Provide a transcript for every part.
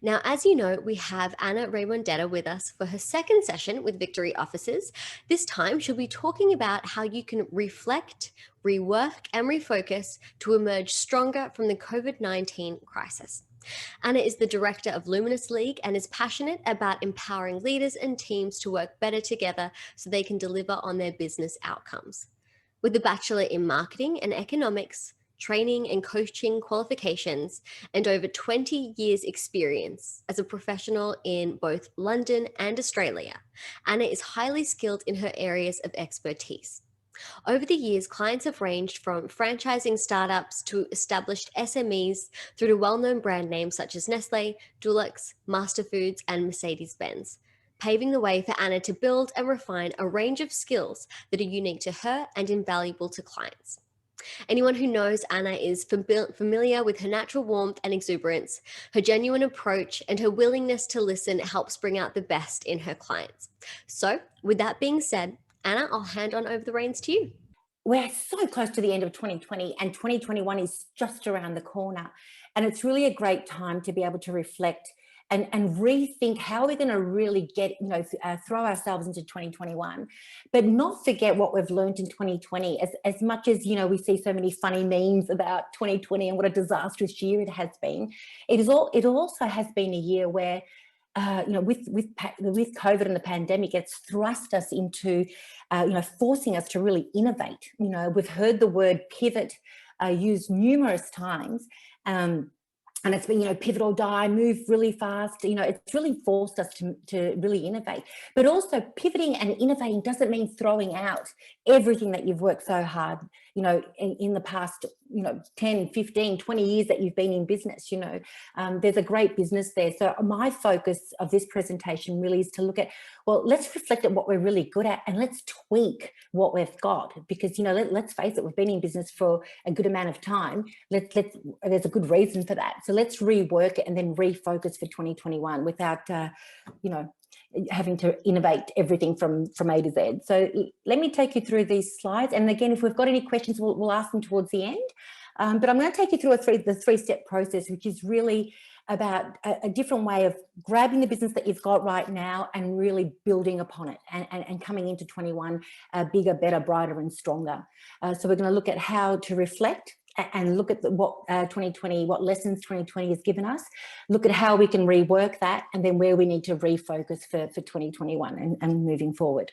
Now, as you know, we have Anna Raymondetta with us for her second session with Victory Offices. This time, she'll be talking about how you can reflect, rework, and refocus to emerge stronger from the COVID-19 crisis. Anna is the director of Luminous League and is passionate about empowering leaders and teams to work better together so they can deliver on their business outcomes. With a bachelor in marketing and economics, training and coaching qualifications, and over 20 years' experience as a professional in both London and Australia, Anna is highly skilled in her areas of expertise. Over the years, clients have ranged from franchising startups to established SMEs through to well-known brand names such as Nestle, Dulux, Masterfoods, and Mercedes-Benz, paving the way for Anna to build and refine a range of skills that are unique to her and invaluable to clients. Anyone who knows Anna is familiar with her natural warmth and exuberance. Her genuine approach and her willingness to listen helps bring out the best in her clients. So, with that being said, Anna, I'll hand on over the reins to you. We're so close to the end of 2020 and 2021 is just around the corner. And it's really a great time to be able to reflect and rethink how we're going to really get, throw ourselves into 2021, but not forget what we've learned in 2020. As much as, we see so many funny memes about 2020 and what a disastrous year it has been, it also has been a year where with COVID and the pandemic, it's thrust us into, forcing us to really innovate. We've heard the word pivot used numerous times. And it's been, pivot or die, move really fast. It's really forced us to really innovate. But also pivoting and innovating doesn't mean throwing out everything that you've worked so hard, in the past, 10, 15, 20 years that you've been in business. There's a great business there. So my focus of this presentation really is to look at, well, let's reflect at what we're really good at and let's tweak what we've got. Because, let's face it, we've been in business for a good amount of time. There's a good reason for that. So let's rework it and then refocus for 2021 without, having to innovate everything from A to Z. So let me take you through these slides. And again, if we've got any questions, we'll ask them towards the end. But I'm going to take you through the three-step process, which is really about a different way of grabbing the business that you've got right now and really building upon it and coming into 21 bigger, better, brighter and stronger. So we're going to look at how to reflect and look at what lessons 2020 has given us, look at how we can rework that, and then where we need to refocus for 2021 and moving forward.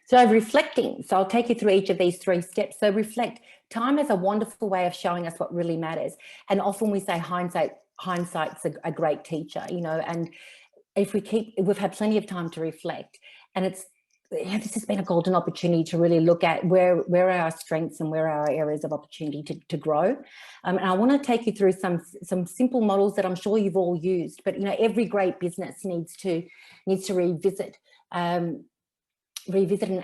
So reflecting, so I'll take you through each of these three steps. So reflect, time is a wonderful way of showing us what really matters. And often we say hindsight's a great teacher, and we've had plenty of time to reflect, and this has been a golden opportunity to really look at where are our strengths and where are our areas of opportunity to grow. And I want to take you through some simple models that I'm sure you've all used, but every great business needs to revisit and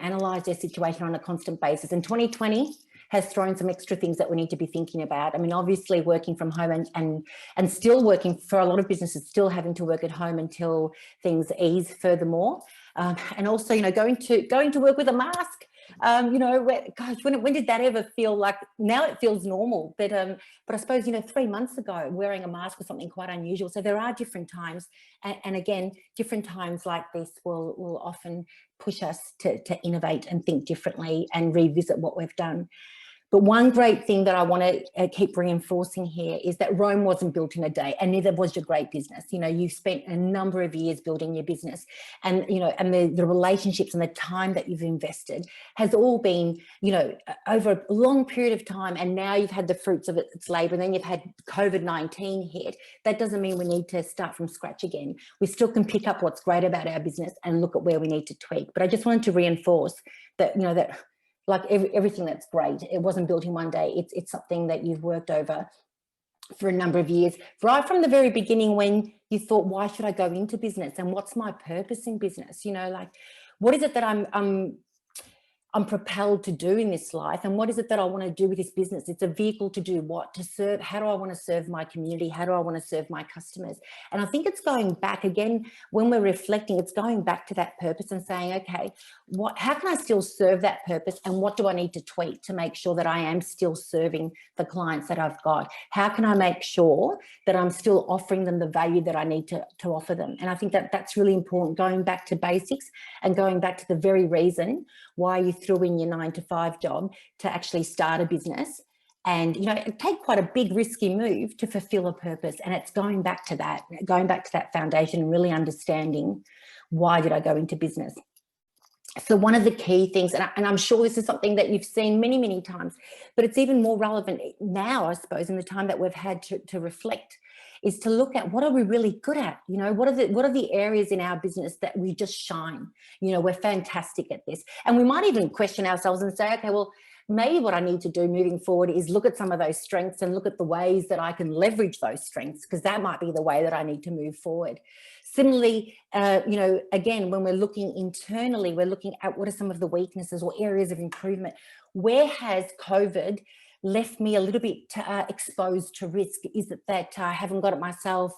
analyze their situation on a constant basis. And 2020 has thrown some extra things that we need to be thinking about. I mean, obviously working from home and still working for a lot of businesses, still having to work at home until things ease furthermore. And also, going to work with a mask. When did that ever feel like? Now it feels normal, but I suppose 3 months ago wearing a mask was something quite unusual. So there are different times, and again, different times like this will often push us to innovate and think differently and revisit what we've done. But one great thing that I want to keep reinforcing here is that Rome wasn't built in a day, and neither was your great business. You spent a number of years building your business, and and the relationships and the time that you've invested has all been over a long period of time, and now you've had the fruits of its labour, and then you've had COVID-19 hit. That doesn't mean we need to start from scratch again. We still can pick up what's great about our business and look at where we need to tweak. But I just wanted to reinforce that that. Like everything that's great, it wasn't built in one day. It's something that you've worked over for a number of years, right from the very beginning when you thought, why should I go into business and what's my purpose in business? What is it that I'm propelled to do in this life, and what is it that I want to do with this business? It's a vehicle to do what? To serve. How do I want to serve my community? How do I want to serve my customers? And I think it's going back again, when we're reflecting, it's going back to that purpose and saying, okay, how can I still serve that purpose, and what do I need to tweak to make sure that I am still serving the clients that I've got? How can I make sure that I'm still offering them the value that I need to offer them? And I think that that's really important, going back to basics and going back to the very reason why you threw in your 9-to-5 job to actually start a business and, take quite a big risky move to fulfill a purpose. And it's going back to that foundation and really understanding, why did I go into business? So one of the key things, and I'm sure this is something that you've seen many, many times, but it's even more relevant now, I suppose, in the time that we've had to reflect, is to look at, what are we really good at? What are the areas in our business that we just shine? We're fantastic at this. And we might even question ourselves and say, okay, well, maybe what I need to do moving forward is look at some of those strengths and look at the ways that I can leverage those strengths, because that might be the way that I need to move forward. Similarly, again, when we're looking internally, we're looking at what are some of the weaknesses or areas of improvement. Where has COVID left me a little bit exposed to risk? Is it that I haven't got it myself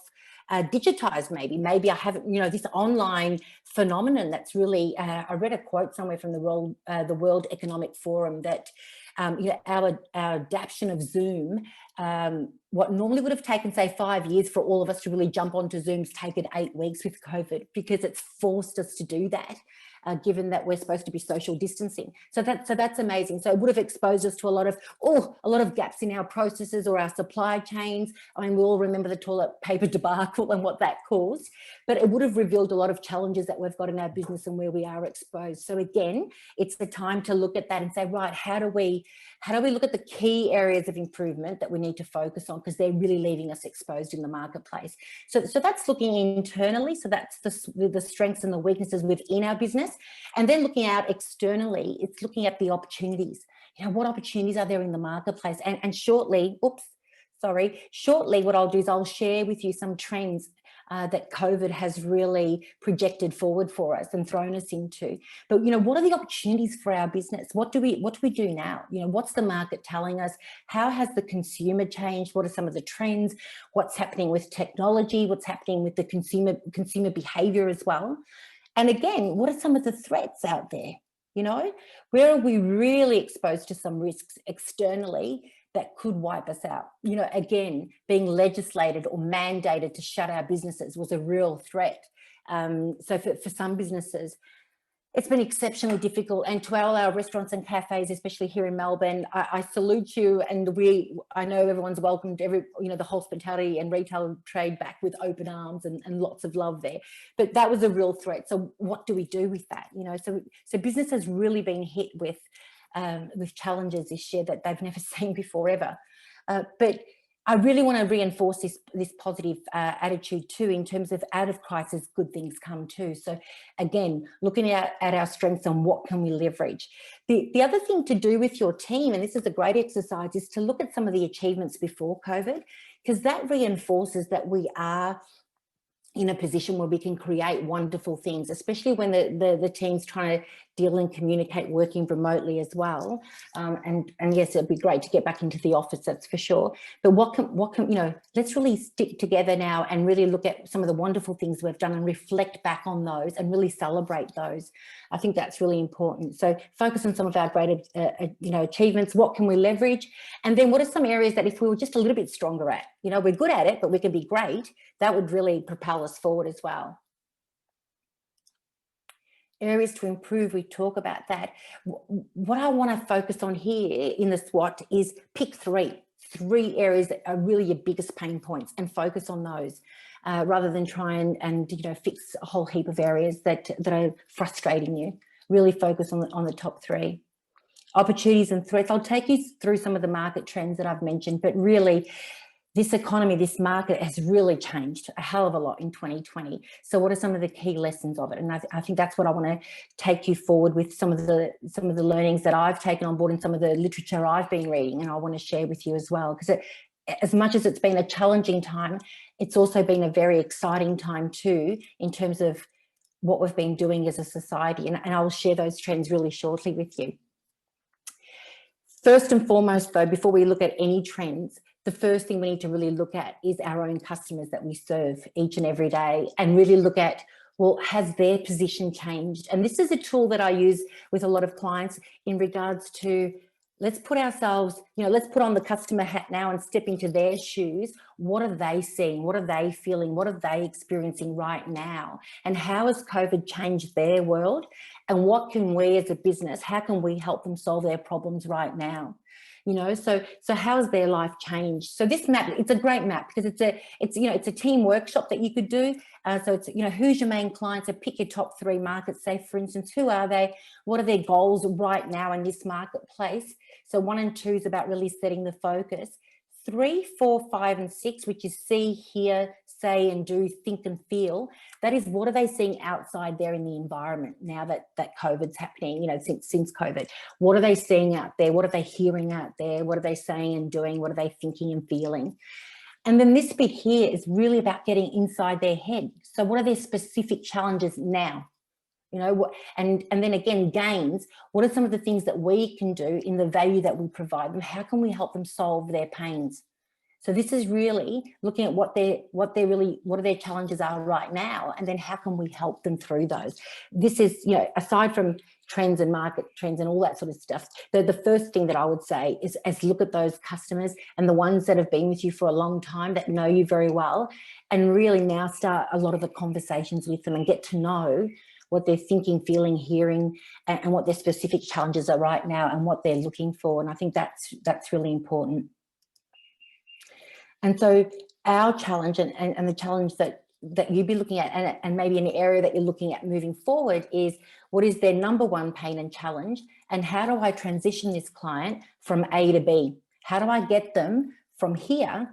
digitized? Maybe I haven't, this online phenomenon that's really, I read a quote somewhere from the World Economic Forum that, our adaptation of Zoom, what normally would have taken, say, 5 years for all of us to really jump onto Zoom's taken 8 weeks with COVID, because it's forced us to do that. Given that we're supposed to be social distancing. So that's amazing. So it would have exposed us to a lot of gaps in our processes or our supply chains. I mean, we all remember the toilet paper debacle and what that caused, but it would have revealed a lot of challenges that we've got in our business and where we are exposed. So again, it's the time to look at that and say, right, how do we look at the key areas of improvement that we need to focus on, because they're really leaving us exposed in the marketplace. So that's looking internally. So that's the strengths and the weaknesses within our business. And then looking out externally, it's looking at the opportunities. What opportunities are there in the marketplace? And shortly, what I'll do is I'll share with you some trends that COVID has really projected forward for us and thrown us into. But what are the opportunities for our business? What do we do now? What's the market telling us? How has the consumer changed? What are some of the trends? What's happening with technology? What's happening with the consumer behavior as well? And again, what are some of the threats out there? Where are we really exposed to some risks externally that could wipe us out? Again, being legislated or mandated to shut our businesses was a real threat. So for some businesses, it's been exceptionally difficult. And to all our restaurants and cafes, especially here in Melbourne, I salute you. And I know everyone's welcomed the hospitality and retail trade back with open arms and lots of love there. But that was a real threat. So what do we do with that? So business has really been hit with challenges this year that they've never seen before ever. But I really want to reinforce this positive attitude too, in terms of out of crisis, good things come too. So again, looking at our strengths and what can we leverage. The other thing to do with your team, and this is a great exercise, is to look at some of the achievements before COVID, because that reinforces that we are in a position where we can create wonderful things, especially when the team's trying to deal and communicate working remotely as well. And yes, it'd be great to get back into the office, that's for sure. But what can let's really stick together now and really look at some of the wonderful things we've done and reflect back on those and really celebrate those. I think that's really important. So focus on some of our great achievements. What can we leverage? And then what are some areas that if we were just a little bit stronger at? We're good at it, but we can be great. That would really propel us forward as well. Areas to improve, we talk about that. What I want to focus on here in the SWOT is pick three areas that are really your biggest pain points and focus on those, rather than try and fix a whole heap of areas that are frustrating you. Really focus on the top three. Opportunities and threats. I'll take you through some of the market trends that I've mentioned, but really this economy, this market has really changed a hell of a lot in 2020. So what are some of the key lessons of it? And I think that's what I want to take you forward with, some of the learnings that I've taken on board and some of the literature I've been reading, and I want to share with you as well. Because as much as it's been a challenging time, it's also been a very exciting time too, in terms of what we've been doing as a society. And I'll share those trends really shortly with you. First and foremost, though, before we look at any trends, the first thing we need to really look at is our own customers that we serve each and every day, and really look at, well, has their position changed? And this is a tool that I use with a lot of clients in regards to, let's put ourselves, let's put on the customer hat now and step into their shoes. What are they seeing? What are they feeling? What are they experiencing right now? And how has COVID changed their world? And what can we as a business, how can we help them solve their problems right now? So how has their life changed? So this map, it's a great map because it's a team workshop that you could do. So it's, who's your main clients? So pick your top 3 markets. Say, for instance, who are they? What are their goals right now in this marketplace? So 1 and 2 is about really setting the focus. 3, 4, 5, and 6, which is see, hear, say, and do, think and feel. That is, what are they seeing outside there in the environment now that COVID's happening, since COVID? What are they seeing out there? What are they hearing out there? What are they saying and doing? What are they thinking and feeling? And then this bit here is really about getting inside their head. So what are their specific challenges now? And then again, gains, what are some of the things that we can do in the value that we provide them? How can we help them solve their pains? So this is really looking at what their challenges are right now, and then how can we help them through those? This is, aside from trends and market trends and all that sort of stuff, the first thing that I would say is look at those customers and the ones that have been with you for a long time, that know you very well, and really now start a lot of the conversations with them and get to know what they're thinking, feeling, hearing, and what their specific challenges are right now and what they're looking for. And I think that's really important. And so our challenge and the challenge that you'd be looking at, and maybe an area that you're looking at moving forward, is what is their number 1 pain and challenge, and how do I transition this client from A to B? How do I get them from here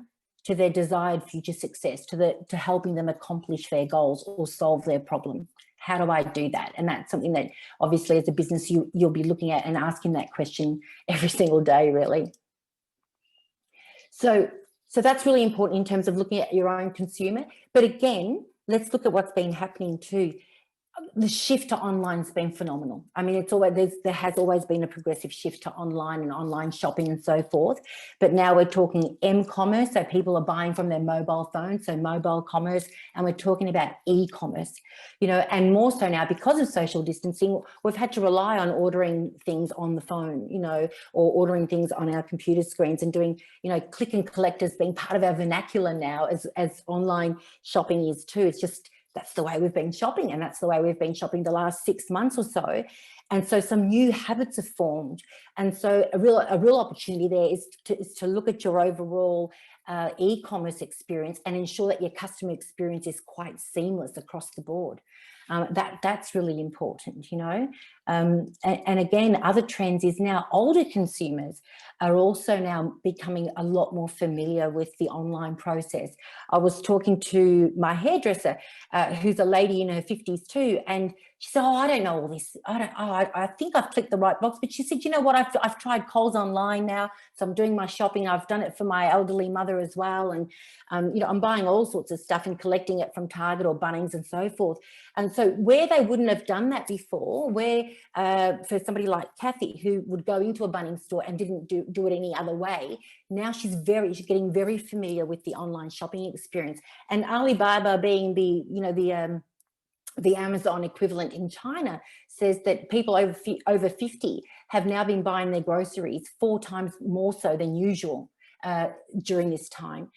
to their desired future success, to helping them accomplish their goals or solve their problem? How do I do that? And that's something that obviously as a business you'll be looking at and asking that question every single day, really. So that's really important in terms of looking at your own consumer. But again, let's look at what's been happening too. The shift to online has been phenomenal. I mean, there has always been a progressive shift to online and online shopping and so forth. But now we're talking m-commerce, so people are buying from their mobile phones, so mobile commerce, and we're talking about e-commerce, and more so now because of social distancing, we've had to rely on ordering things on the phone, or ordering things on our computer screens and doing, click and collect as being part of our vernacular now, as online shopping is too. It's just, that's the way we've been shopping, and that's the way we've been shopping the last 6 months or so. And so some new habits have formed. And so a real opportunity there is to look at your overall e-commerce experience and ensure that your customer experience is quite seamless across the board. That's really important, and again, other trends is now older consumers are also now becoming a lot more familiar with the online process. I was talking to my hairdresser, who's a lady in her 50s too, and she said, "Oh, I don't know all this. I think I've clicked the right box." But she said, "You know what? I've tried Coles online now, so I'm doing my shopping. I've done it for my elderly mother as well, and I'm buying all sorts of stuff and collecting it from Target or Bunnings and so forth." And so where they wouldn't have done that before, where for somebody like Kathy, who would go into a Bunnings store and didn't do it any other way, now she's getting very familiar with the online shopping experience. And Alibaba, being the Amazon equivalent in China, says that people over 50 have now been buying their groceries 4 times more so than usual during this time.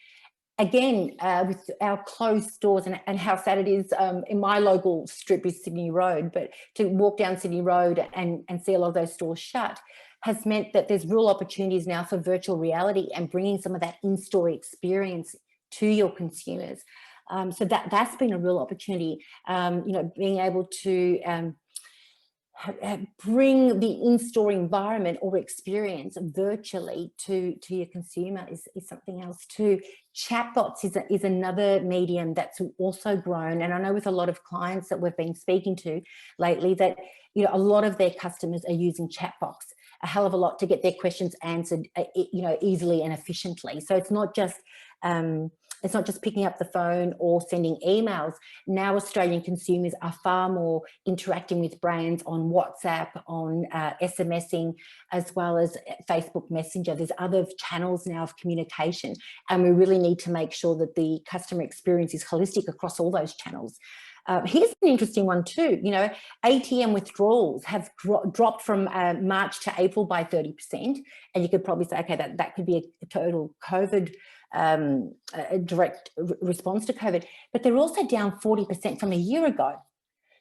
Again, with our closed stores, and how sad it is, in my local strip is Sydney Road, but to walk down Sydney Road and see a lot of those stores shut has meant that there's real opportunities now for virtual reality and bringing some of that in-store experience to your consumers. So that's been a real opportunity, being able to bring the in-store environment or experience virtually to your consumer is something else too. Chatbots is another medium that's also grown, and I know with a lot of clients that we've been speaking to lately that a lot of their customers are using chatbots a hell of a lot to get their questions answered easily and efficiently. So it's not just It's not just picking up the phone or sending emails. Now Australian consumers are far more interacting with brands on WhatsApp, on SMSing, as well as Facebook Messenger. There's other channels now of communication, and we really need to make sure that the customer experience is holistic across all those channels. Here's an interesting one too. You know, ATM withdrawals have dropped from March to April by 30%. And you could probably say, okay, that could be a total COVID, a direct response to COVID, but they're also down 40% from a year ago.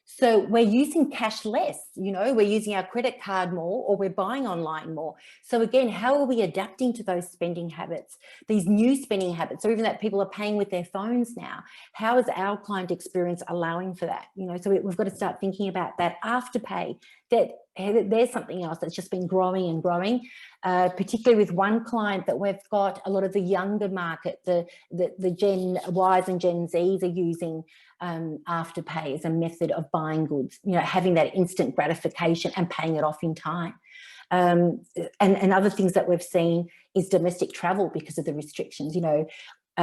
So we're using cash less, you know, we're using our credit card more, or we're buying online more. So again, how are we adapting to those spending habits, these new spending habits, or even that people are paying with their phones now? How is our client experience allowing for that? You know, so we've got to start thinking about that Afterpay, that there's something else that's just been growing and growing, particularly with one client that we've got a lot of the younger market, the Gen Ys and Gen Zs are using Afterpay as a method of buying goods, you know, having that instant gratification and paying it off in time. And other things that we've seen is domestic travel because of the restrictions, you know,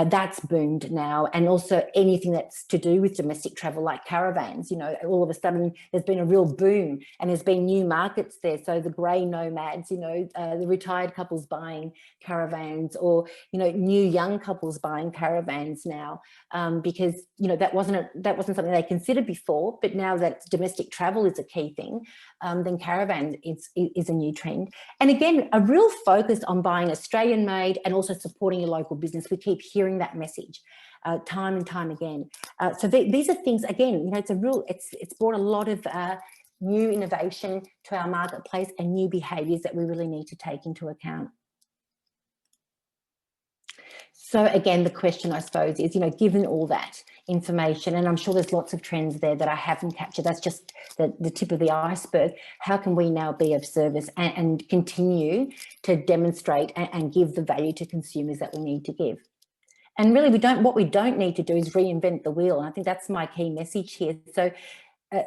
that's boomed now. And also anything that's to do with domestic travel, like caravans, you know, all of a sudden there's been a real boom and there's been new markets there. So the grey nomads, you know, the retired couples buying caravans, or, you know, new young couples buying caravans now, because, you know, that wasn't something they considered before, but now that domestic travel is a key thing, then caravan is a new trend. And again, a real focus on buying Australian made and also supporting your local business. We keep hearing that message time and time again. So these are things, again, you know, it's brought a lot of new innovation to our marketplace and new behaviours that we really need to take into account. So again, the question, I suppose, is, you know, given all that information, and I'm sure there's lots of trends there that I haven't captured, that's just the tip of the iceberg, how can we now be of service and continue to demonstrate and give the value to consumers that we need to give? And really, what we don't need to do is reinvent the wheel. And I think that's my key message here. So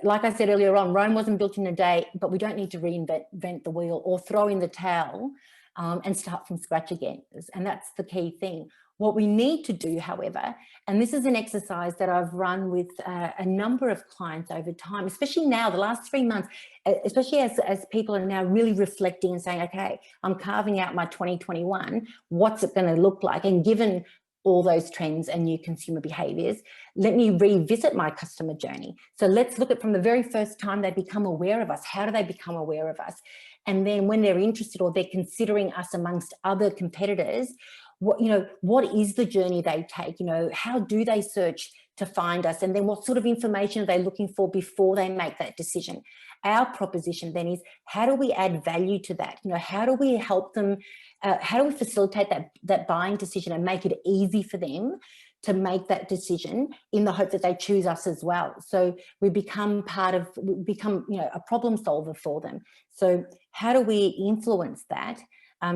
like I said earlier on, Rome wasn't built in a day, but we don't need to reinvent the wheel or throw in the towel and start from scratch again. And that's the key thing. What we need to do, however, and this is an exercise that I've run with a number of clients over time, especially now, the last 3 months, especially as people are now really reflecting and saying, okay, I'm carving out my 2021, what's it going to look like? And given all those trends and new consumer behaviours, let me revisit my customer journey. So let's look at from the very first time they become aware of us. How do they become aware of us? And then when they're interested or they're considering us amongst other competitors, what is the journey they take? You know, how do they search to find us? And then what sort of information are they looking for before they make that decision? Our proposition then is, how do we add value to that? You know, how do we help them? How do we facilitate that buying decision and make it easy for them to make that decision in the hope that they choose us as well? So we become you know, a problem solver for them. So how do we influence that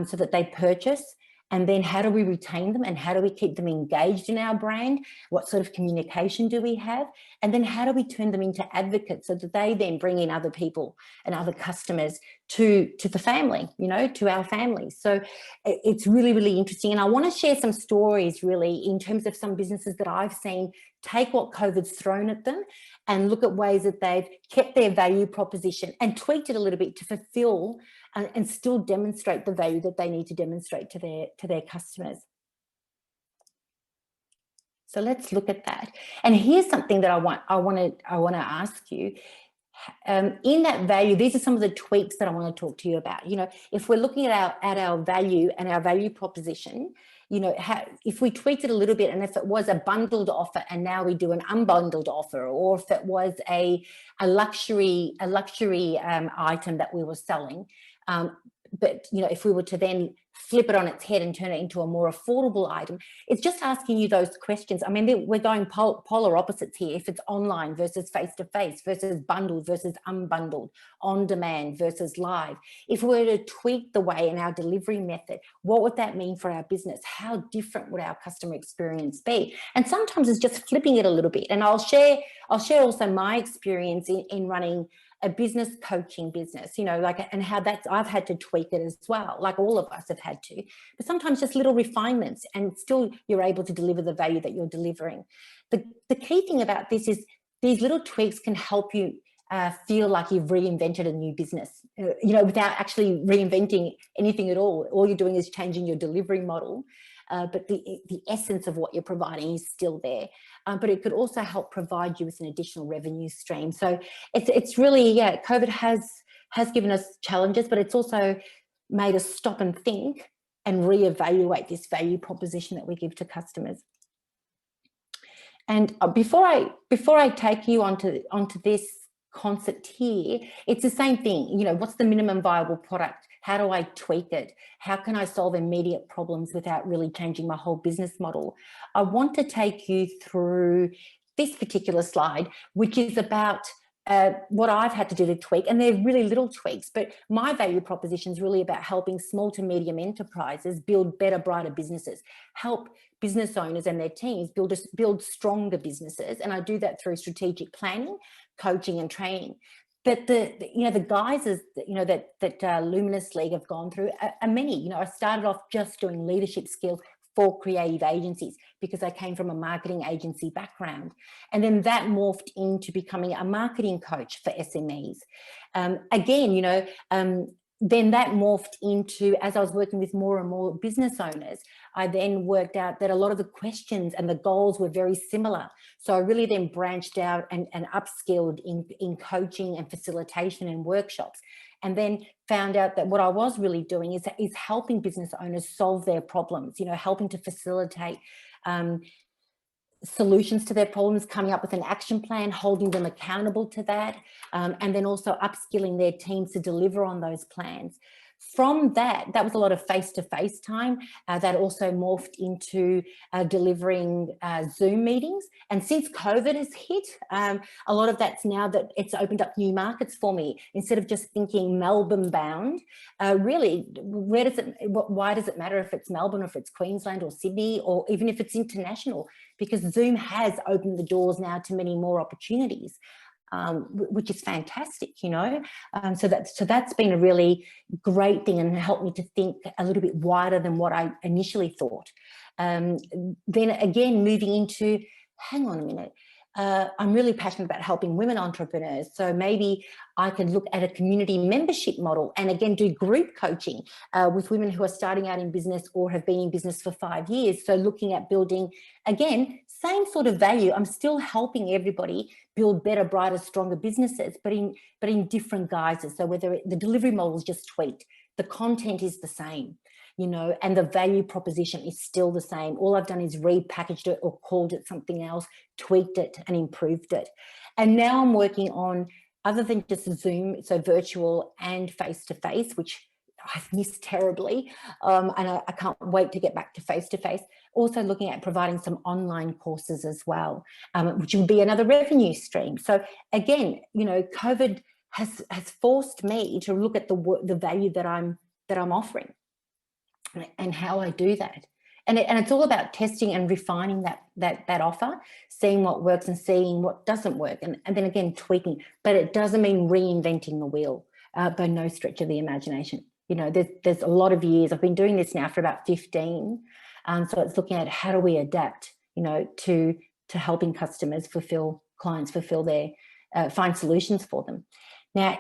so that they purchase? And then how do we retain them and how do we keep them engaged in our brand? What sort of communication do we have? And then how do we turn them into advocates so that they then bring in other people and other customers to the family, you know, to our families? So it's really, really interesting. And I want to share some stories really in terms of some businesses that I've seen take what COVID's thrown at them and look at ways that they've kept their value proposition and tweaked it a little bit to fulfill and still demonstrate the value that they need to demonstrate to their customers. So let's look at that. And here's something that I want to ask you. In that value, these are some of the tweaks that I want to talk to you about. You know, if we're looking at our value and our value proposition, you know, if we tweaked it a little bit, and if it was a bundled offer and now we do an unbundled offer, or if it was a luxury item that we were selling, but, you know, if we were to then flip it on its head and turn it into a more affordable item, it's just asking you those questions. I mean, we're going polar opposites here. If it's online versus face-to-face versus bundled versus unbundled, on demand versus live. If we were to tweak the way in our delivery method, what would that mean for our business? How different would our customer experience be? And sometimes it's just flipping it a little bit. And I'll share also my experience in running a business coaching business, you know, like, and how that's, I've had to tweak it as well, like all of us have had to, but sometimes just little refinements and still you're able to deliver the value that you're delivering. The key thing about this is these little tweaks can help you feel like you've reinvented a new business, you know, without actually reinventing anything at all. All you're doing is changing your delivery model, but the essence of what you're providing is still there. But it could also help provide you with an additional revenue stream. So it's really, yeah, COVID has given us challenges, but it's also made us stop and think and reevaluate this value proposition that we give to customers. And before I take you onto this concept here, it's the same thing. You know, what's the minimum viable product? How do I tweak it? How can I solve immediate problems without really changing my whole business model? I want to take you through this particular slide, which is about what I've had to do to tweak, and they're really little tweaks, but my value proposition is really about helping small to medium enterprises build better, brighter businesses, help business owners and their teams build stronger businesses. And I do that through strategic planning, coaching and training. But the guises that Luminous League have gone through are many. You know, I started off just doing leadership skills for creative agencies because I came from a marketing agency background. And then that morphed into becoming a marketing coach for SMEs. Again, you know, then that morphed into, as I was working with more and more business owners, I then worked out that a lot of the questions and the goals were very similar. So I really then branched out and upskilled in coaching and facilitation and workshops, and then found out that what I was really doing is helping business owners solve their problems, you know, helping to facilitate solutions to their problems, coming up with an action plan, holding them accountable to that, and then also upskilling their teams to deliver on those plans. From that was a lot of face-to-face time that also morphed into delivering Zoom meetings. And since COVID has hit, a lot of that's now that it's opened up new markets for me. Instead of just thinking Melbourne bound, really, why does it matter if it's Melbourne or if it's Queensland or Sydney or even if it's international? Because Zoom has opened the doors now to many more opportunities. Which is fantastic, you know. So that's been a really great thing and helped me to think a little bit wider than what I initially thought. Then again, moving into, hang on a minute, I'm really passionate about helping women entrepreneurs. So maybe I could look at a community membership model and again do group coaching with women who are starting out in business or have been in business for 5 years. So looking at building, again, same sort of value. I'm still helping everybody build better, brighter, stronger businesses, but in different guises. So whether the delivery model is just tweaked, the content is the same, you know, and the value proposition is still the same. All I've done is repackaged it or called it something else, tweaked it and improved it. And now I'm working on, other than just Zoom, so virtual and face-to-face, which I've missed terribly, and I can't wait to get back to face-to-face. Also looking at providing some online courses as well, which will be another revenue stream. So again, you know, COVID has forced me to look at the value that I'm offering and how I do that. And it's all about testing and refining that offer, seeing what works and seeing what doesn't work, and then again tweaking. But it doesn't mean reinventing the wheel by no stretch of the imagination. You know, there's a lot of years. I've been doing this now for about 15. So it's looking at how do we adapt, you know, to helping customers clients fulfill their, find solutions for them. Now,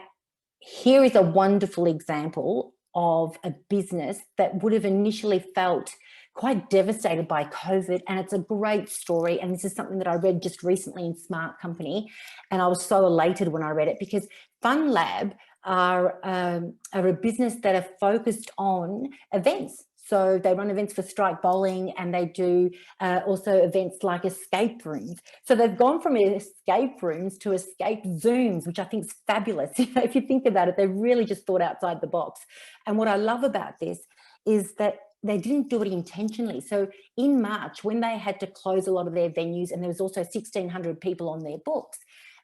here is a wonderful example of a business that would have initially felt quite devastated by COVID, and it's a great story. And this is something that I read just recently in Smart Company, and I was so elated when I read it because Fun Lab are a business that are focused on events. So they run events for Strike Bowling, and they do also events like escape rooms. So they've gone from escape rooms to escape Zooms, which I think is fabulous. If you think about it, they've really just thought outside the box. And what I love about this is that they didn't do it intentionally. So in March, when they had to close a lot of their venues, and there was also 1,600 people on their books,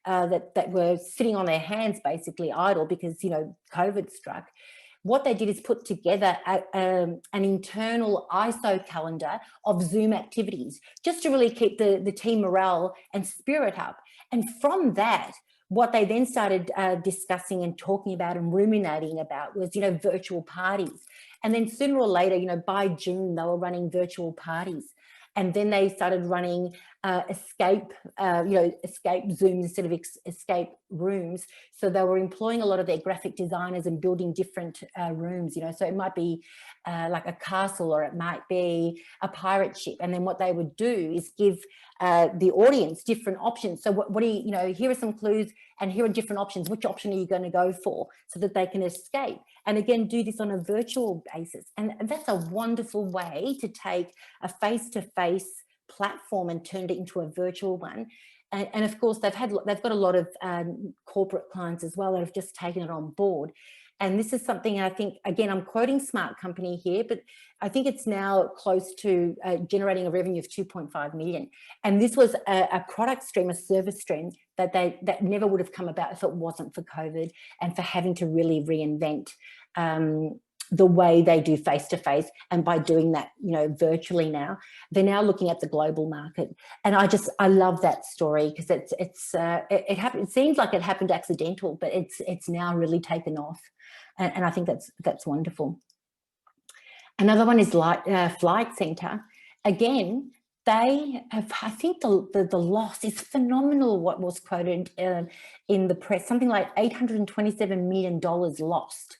that were sitting on their hands basically idle because, you know, COVID struck. What they did is put together an internal ISO calendar of Zoom activities just to really keep the team morale and spirit up. And from that, what they then started discussing and talking about and ruminating about was, virtual parties. And then sooner or later, by June, they were running virtual parties. And then they started running escape Zooms instead of escape rooms. So they were employing a lot of their graphic designers and building different rooms, so it might be like a castle, or it might be a pirate ship. And then what they would do is give the audience different options. So what do you, here are some clues, and here are different options. Which option are you going to go for, so that they can escape? And again, do this on a virtual basis. And that's a wonderful way to take a face-to-face platform and turn it into a virtual one. And of course, they've got a lot of corporate clients as well that have just taken it on board. And this is something, I think, again, I'm quoting Smart Company here, but I think it's now close to generating a revenue of 2.5 million. And this was a product stream, a service stream that never would have come about if it wasn't for COVID and for having to really reinvent the way they do face-to-face. And by doing that, virtually now, they're now looking at the global market. And I love that story, because it happened. It seems like it happened accidental, but it's now really taken off. And I think that's wonderful. Another one is Flight Centre. Again, they have, I think the loss is phenomenal. What was quoted in the press, something like $827 million lost,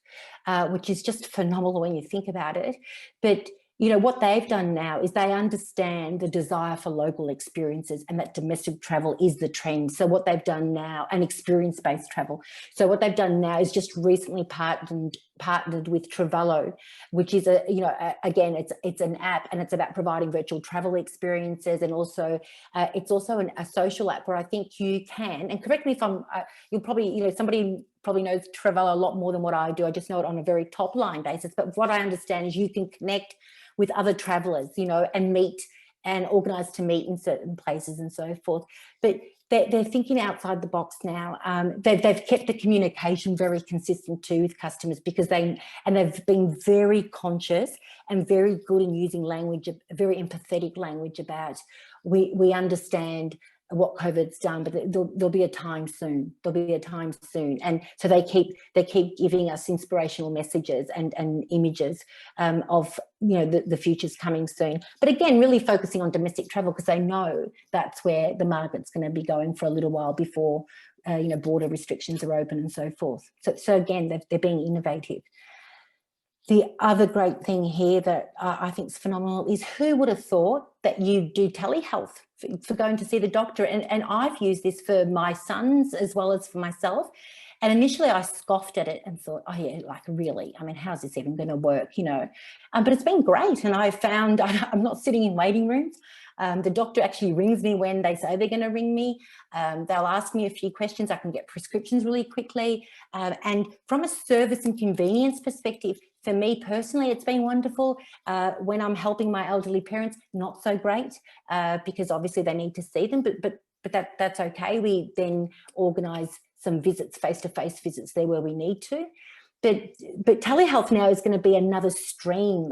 which is just phenomenal when you think about it. But what they've done now is they understand the desire for local experiences, and that domestic travel is the trend. So what they've done now, and experience-based travel. So what they've done now is just recently partnered with Travello, which is again, it's an app, and it's about providing virtual travel experiences. And also it's also a social app where I think you can, and correct me if I'm, you'll probably, somebody probably knows Travello a lot more than what I do. I just know it on a very top line basis. But what I understand is you can connect with other travelers, and meet and organize to meet in certain places and so forth. But they're thinking outside the box now. They've kept the communication very consistent too with customers, because they've been very conscious and very good in using language, very empathetic language about, we understand what COVID's done, but there'll be a time soon. There'll be a time soon. And so they keep giving us inspirational messages and images of, the future's coming soon. But again, really focusing on domestic travel, because they know that's where the market's going to be going for a little while before, border restrictions are open and so forth. So again, they're being innovative. The other great thing here that I think is phenomenal is, who would have thought that you do telehealth for going to see the doctor? And I've used this for my sons as well as for myself. And initially I scoffed at it and thought, oh yeah, like really? I mean, how's this even going to work, But it's been great. And I found I'm not sitting in waiting rooms. The doctor actually rings me when they say they're going to ring me. They'll ask me a few questions. I can get prescriptions really quickly. And from a service and convenience perspective, for me personally, it's been wonderful. When I'm helping my elderly parents, not so great, because obviously they need to see them, but that's okay. We then organise some visits, face-to-face visits there where we need to. But telehealth now is going to be another stream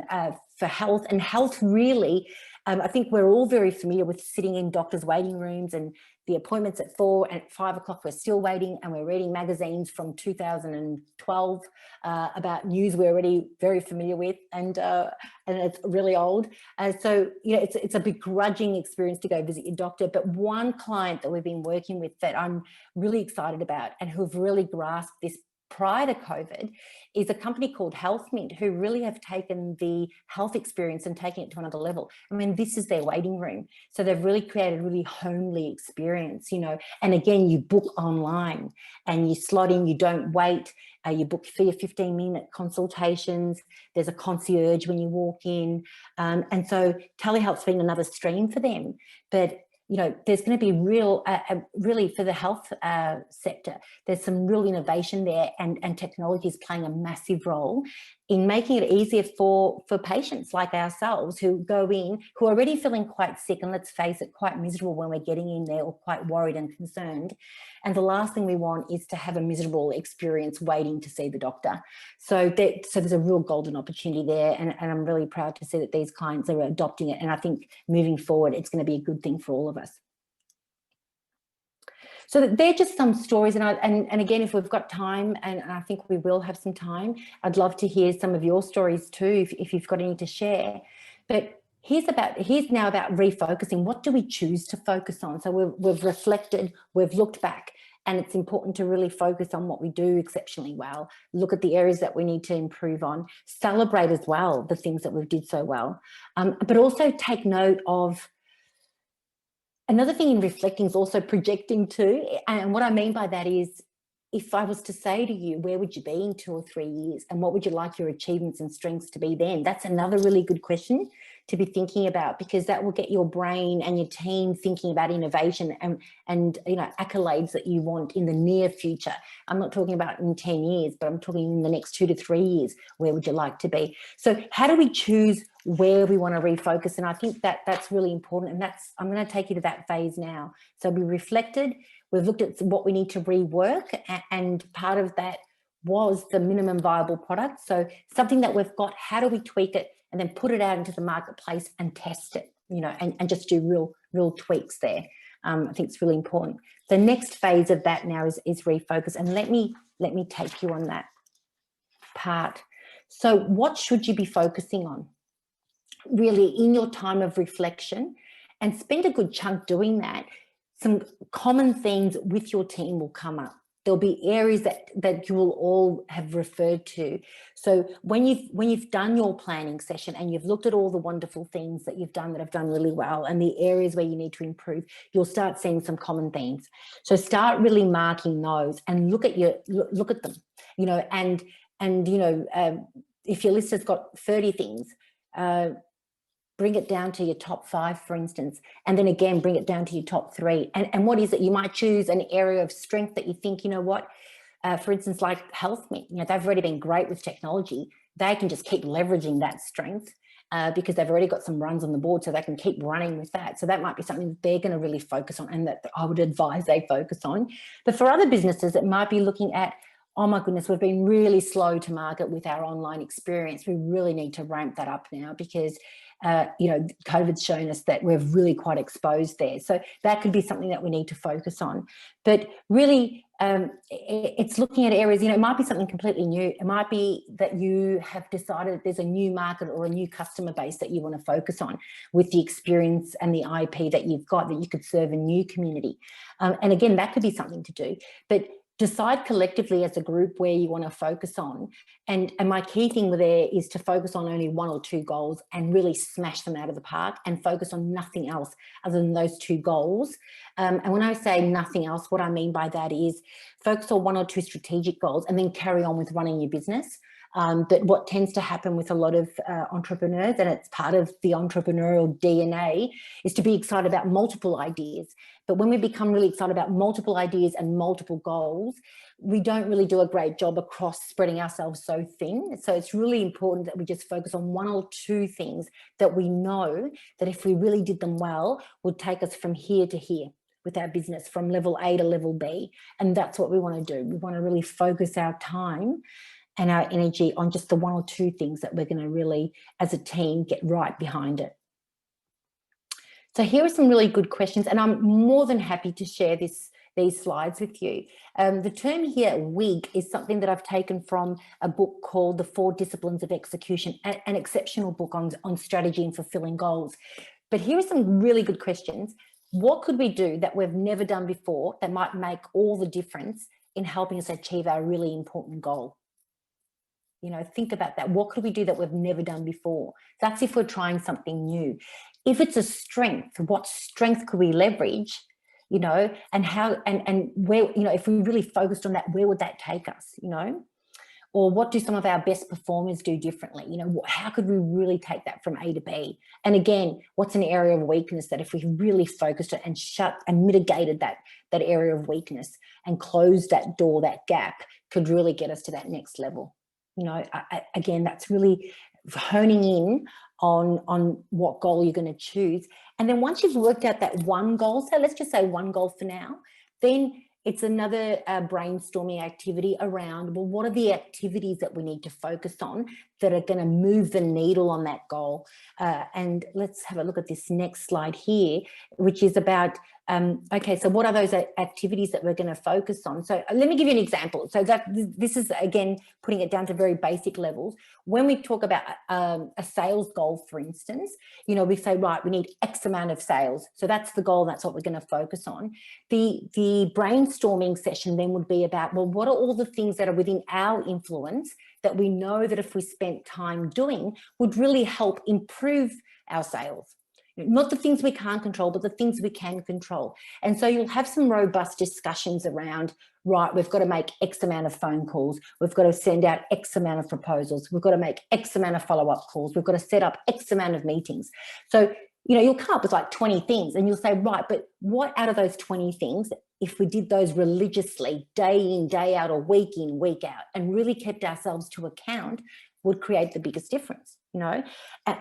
for health. And health really, I think we're all very familiar with sitting in doctors' waiting rooms, and the appointments at 4 and 5 o'clock, we're still waiting, and we're reading magazines from 2012 about news we're already very familiar with, and it's really old. So, it's a begrudging experience to go visit your doctor. But one client that we've been working with that I'm really excited about, and who've really grasped this prior to COVID, is a company called Health Mint, who really have taken the health experience and taken it to another level. I mean, this is their waiting room. So they've really created a really homely experience, and again, you book online and you slot in, you don't wait. You book for your 15-minute consultations. There's a concierge when you walk in. And so telehealth's been another stream for them. But there's going to be really for the health sector, there's some real innovation there, and technology is playing a massive role in making it easier for patients like ourselves who go in, who are already feeling quite sick, and let's face it, quite miserable when we're getting in there, or quite worried and concerned. And the last thing we want is to have a miserable experience waiting to see the doctor. So there's a real golden opportunity there, and I'm really proud to see that these clients are adopting it. And I think moving forward, it's going to be a good thing for all of us. So they're just some stories, and again, if we've got time, and I think we will have some time, I'd love to hear some of your stories too, if you've got any to share. But here's now about refocusing. What do we choose to focus on? So we've reflected, we've looked back, and it's important to really focus on what we do exceptionally well. Look at the areas that we need to improve on. Celebrate as well the things that we've did so well, but also take note of. Another thing in reflecting is also projecting too. And what I mean by that is, if I was to say to you, where would you be in 2 or 3 years? And what would you like your achievements and strengths to be then? That's another really good question to be thinking about, because that will get your brain and your team thinking about innovation and accolades that you want in the near future. I'm not talking about in 10 years, but I'm talking in the next 2 to 3 years. Where would you like to be? So how do we choose where we want to refocus? And I think that's really important. And I'm going to take you to that phase now. So we reflected, we've looked at what we need to rework, and part of that was the minimum viable product. So something that we've got, how do we tweak it and then put it out into the marketplace and test it, and just do real tweaks there. I think it's really important. The next phase of that now is refocus. And let me take you on that part. So what should you be focusing on? Really, in your time of reflection, and spend a good chunk doing that, some common themes with your team will come up. There'll be areas that you will all have referred to. So when you've done your planning session and you've looked at all the wonderful things that you've done that have done really well and the areas where you need to improve, you'll start seeing some common themes. So start really marking those and look at them, if your list has got 30 things, bring it down to your top 5, for instance, and then again, bring it down to your top 3. And what is it? You might choose an area of strength that you think, for instance, like HealthMe, they've already been great with technology. They can just keep leveraging that strength because they've already got some runs on the board, so they can keep running with that. So that might be something that they're going to really focus on, and that I would advise they focus on. But for other businesses, it might be looking at, oh my goodness, we've been really slow to market with our online experience. We really need to ramp that up now because COVID's shown us that we're really quite exposed there. So that could be something that we need to focus on. But really, it's looking at areas, it might be something completely new. It might be that you have decided there's a new market or a new customer base that you want to focus on with the experience and the IP that you've got, that you could serve a new community. And again, that could be something to do. But decide collectively as a group where you want to focus on. And my key thing there is to focus on only 1 or 2 goals and really smash them out of the park and focus on nothing else other than those 2 goals. And when I say nothing else, what I mean by that is focus on 1 or 2 strategic goals and then carry on with running your business. But what tends to happen with a lot of entrepreneurs, and it's part of the entrepreneurial DNA, is to be excited about multiple ideas. But when we become really excited about multiple ideas and multiple goals, we don't really do a great job across spreading ourselves so thin. So it's really important that we just focus on 1 or 2 things that we know that if we really did them well, would take us from here to here with our business, from level A to level B. And that's what we want to do. We want to really focus our time and our energy on just the 1 or 2 things that we're going to really, as a team, get right behind it. So here are some really good questions, and I'm more than happy to share these slides with you. The term here, WIG, is something that I've taken from a book called The 4 Disciplines of Execution, an exceptional book on strategy and fulfilling goals. But here are some really good questions. What could we do that we've never done before that might make all the difference in helping us achieve our really important goal? Think about that. What could we do that we've never done before? That's if we're trying something new. If it's a strength, what strength could we leverage, and how, and where, if we really focused on that, where would that take us, Or what do some of our best performers do differently? How could we really take that from A to B? And again, what's an area of weakness that if we really focused it and shut and mitigated that area of weakness and closed that door, that gap, could really get us to that next level? Again, that's really honing in on what goal you're going to choose. And then once you've worked out that one goal, so let's just say one goal for now, then it's another brainstorming activity around, well, what are the activities that we need to focus on that are going to move the needle on that goal? And let's have a look at this next slide here, which is about, okay, so what are those activities that we're going to focus on? So let me give you an example. So that this is, again, putting it down to very basic levels. When we talk about a sales goal, for instance, you know, we say, right, we need X amount of sales. So that's the goal. That's what we're going to focus on. The brainstorming session then would be about, well, what are all the things that are within our influence that we know that if we spent time doing would really help improve our sales? Not the things we can't control, but the things we can control. And so you'll have some robust discussions around, right, we've got to make X amount of phone calls. We've got to send out X amount of proposals. We've got to make X amount of follow-up calls. We've got to set up X amount of meetings. So, you know, you'll come up with like 20 things and you'll say, right, but what out of those 20 things, if we did those religiously, day in, day out, or week in, week out, and really kept ourselves to account, would create the biggest difference, you know?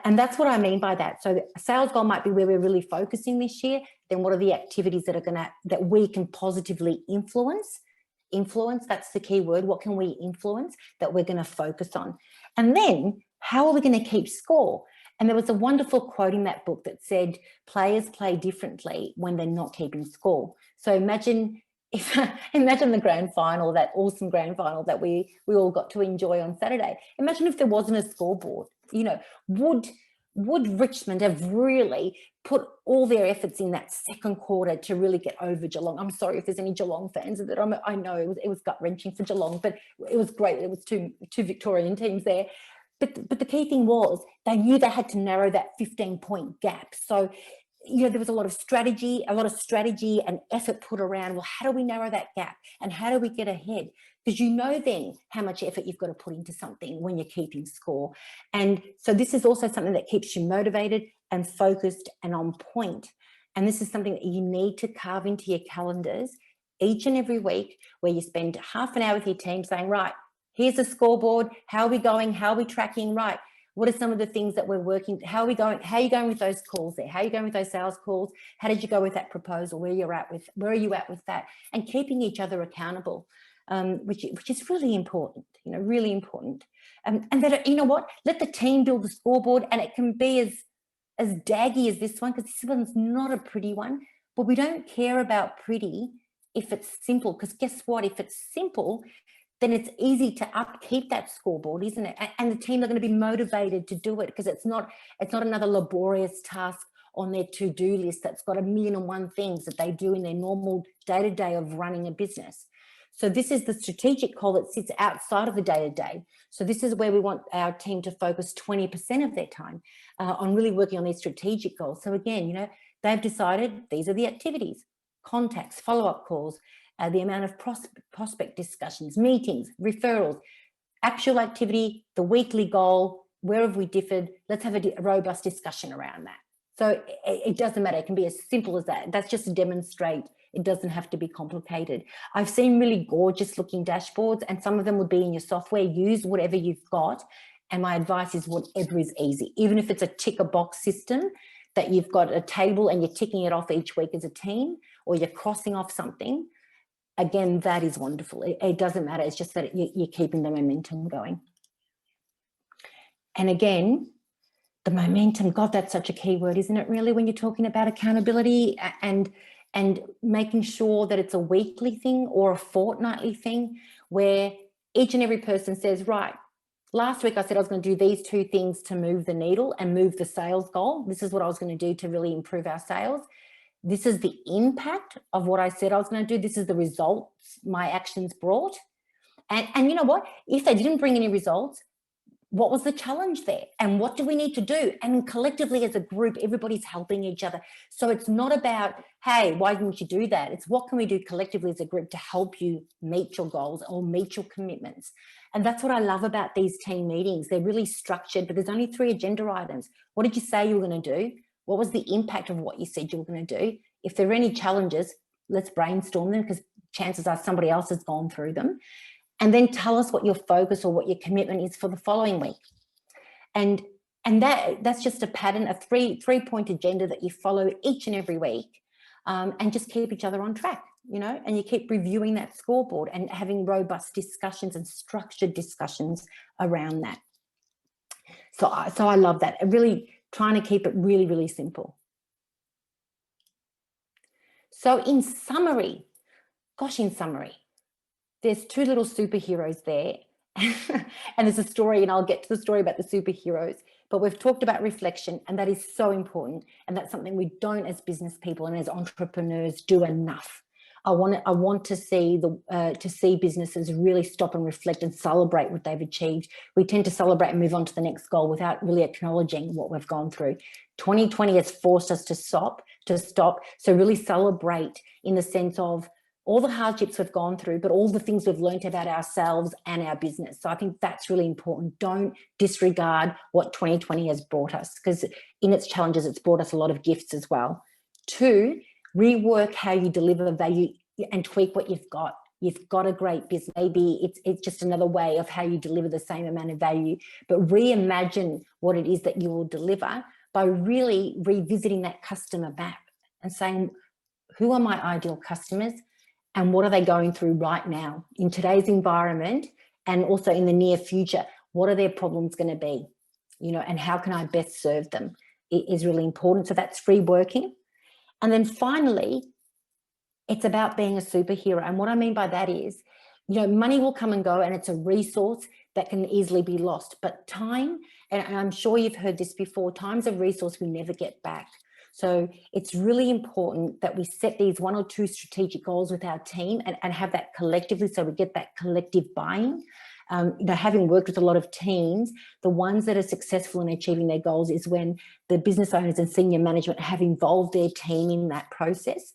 And that's what I mean by that. So a sales goal might be where we're really focusing this year. Then what are the activities that we can positively influence? Influence, that's the key word. What can we influence that we're going to focus on? And then how are we going to keep score? And there was a wonderful quote in that book that said, players play differently when they're not keeping score. So imagine the grand final, that awesome grand final that we all got to enjoy on Saturday. Imagine if there wasn't a scoreboard. You know, would Richmond have really put all their efforts in that second quarter to really get over Geelong? I'm sorry if there's any Geelong fans that I know it was gut-wrenching for Geelong, but it was great. It was two Victorian teams there. But the key thing was they knew they had to narrow that 15-point gap. So, you know, there was a lot of strategy and effort put around, well, how do we narrow that gap and how do we get ahead? Because you know then how much effort you've got to put into something when you're keeping score. And so this is also something that keeps you motivated and focused and on point. And this is something that you need to carve into your calendars each and every week, where you spend half an hour with your team saying, right, here's the scoreboard. How are we going? How are we tracking? Right. What are some of the things that we're working? How are we going? How are you going with those calls there? How are you going with those sales calls? How did you go with that proposal? Where are you at with that? And keeping each other accountable, which is really important. You know, really important. And that, you know what? Let the team build the scoreboard, and it can be as daggy as this one, because this one's not a pretty one. But we don't care about pretty if it's simple, because guess what? If it's simple, then it's easy to upkeep that scoreboard, isn't it? And the team are going to be motivated to do it, because it's not another laborious task on their to-do list that's got 1,000,001 things that they do in their normal day-to-day of running a business. So this is the strategic goal that sits outside of the day-to-day. So this is where we want our team to focus 20% of their time on really working on these strategic goals. So again, you know, they've decided these are the activities: contacts, follow-up calls, the amount of prospect discussions, meetings, referrals, actual activity, the weekly goal, where have we differed? Let's have a robust discussion around that. So it doesn't matter. It can be as simple as that. That's just to demonstrate. It doesn't have to be complicated. I've seen really gorgeous looking dashboards, and some of them would be in your software. Use whatever you've got. And my advice is whatever is easy, even if it's a ticker box system that you've got a table and you're ticking it off each week as a team, or you're crossing off something. Again, that is wonderful. It doesn't matter. It's just that you're keeping the momentum going. And again, the momentum, God, that's such a key word, isn't it, really, when you're talking about accountability and making sure that it's a weekly thing or a fortnightly thing, where each and every person says, right, last week I said I was going to do these 2 things to move the needle and move the sales goal. This is what I was going to do to really improve our sales. This is the impact of what I said I was going to do. This is the results my actions brought. And you know what? If they didn't bring any results, what was the challenge there? And what do we need to do? And collectively as a group, everybody's helping each other. So it's not about, hey, why didn't you do that? It's what can we do collectively as a group to help you meet your goals or meet your commitments? And that's what I love about these team meetings. They're really structured, but there's only 3 agenda items. What did you say you were going to do? What was the impact of what you said you were going to do? If there are any challenges, let's brainstorm them, because chances are somebody else has gone through them. And then tell us what your focus or what your commitment is for the following week. And that's just a pattern, a three-point agenda that you follow each and every week, and just keep each other on track. and you keep reviewing that scoreboard and having robust discussions and structured discussions around that. So I love that. Really trying to keep it really, really simple. So in summary, there's two little superheroes there. And there's a story, and I'll get to the story about the superheroes, but we've talked about reflection, and that is so important. And that's something we don't, as business people and as entrepreneurs, do enough. I want to see businesses really stop and reflect and celebrate what they've achieved. We tend to celebrate and move on to the next goal without really acknowledging what we've gone through. 2020 has forced us to stop. So really celebrate in the sense of all the hardships we've gone through, but all the things we've learned about ourselves and our business. So I think that's really important. Don't disregard what 2020 has brought us, because in its challenges, it's brought us a lot of gifts as well. 2, rework how you deliver value and tweak what you've got. You've got a great business. Maybe it's just another way of how you deliver the same amount of value, but reimagine what it is that you will deliver by really revisiting that customer map and saying, who are my ideal customers? And what are they going through right now in today's environment, and also in the near future? What are their problems going to be? And how can I best serve them? It is really important. So that's reworking. And then finally, it's about being a superhero. And what I mean by that is, money will come and go, and it's a resource that can easily be lost. But time, and I'm sure you've heard this before, time's a resource we never get back. So it's really important that we set these 1 or 2 strategic goals with our team and have that collectively, so we get that collective buy-in. Having worked with a lot of teams, the ones that are successful in achieving their goals is when the business owners and senior management have involved their team in that process.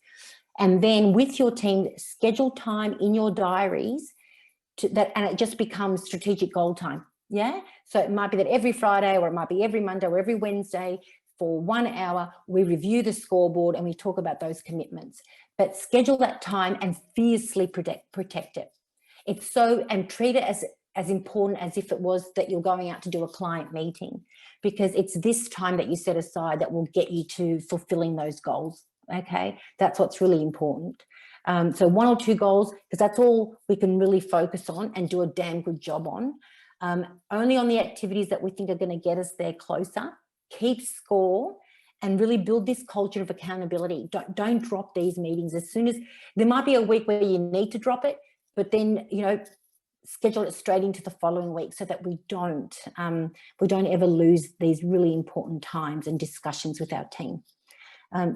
And then with your team, schedule time in your diaries and it just becomes strategic goal time. Yeah. So it might be that every Friday, or it might be every Monday or every Wednesday, for 1 hour, we review the scoreboard and we talk about those commitments. But schedule that time and fiercely protect it. It's so, and treat it as important as if it was that you're going out to do a client meeting, because it's this time that you set aside that will get you to fulfilling those goals. Okay, that's what's really important. So 1 or 2 goals, because that's all we can really focus on and do a damn good job on. Only on the activities that we think are going to get us there closer. Keep score and really build this culture of accountability. Don't drop these meetings. As soon as there might be a week where you need to drop it, but then schedule it straight into the following week, so that we don't ever lose these really important times and discussions with our team.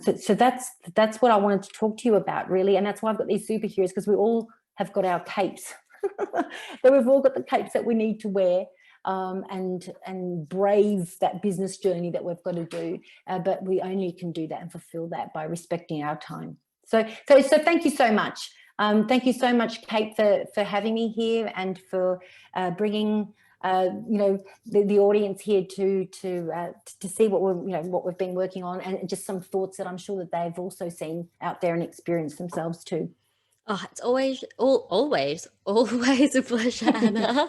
So that's what I wanted to talk to you about, really, and that's why I've got these superheroes, because we all have got our capes. That we've all got the capes that we need to wear. And brave that business journey that we've got to do, but we only can do that and fulfill that by respecting our time. So thank you so much. Thank you so much, Kate, for having me here and for bringing the audience here to see what we've been working on, and just some thoughts that I'm sure that they've also seen out there and experienced themselves too. Oh, it's always a pleasure, Anna.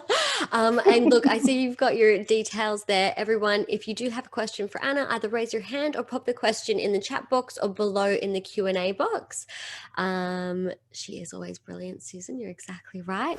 And look, I see you've got your details there. Everyone, if you do have a question for Anna, either raise your hand or pop the question in the chat box or below in the Q&A box. She is always brilliant, Susan. You're exactly right.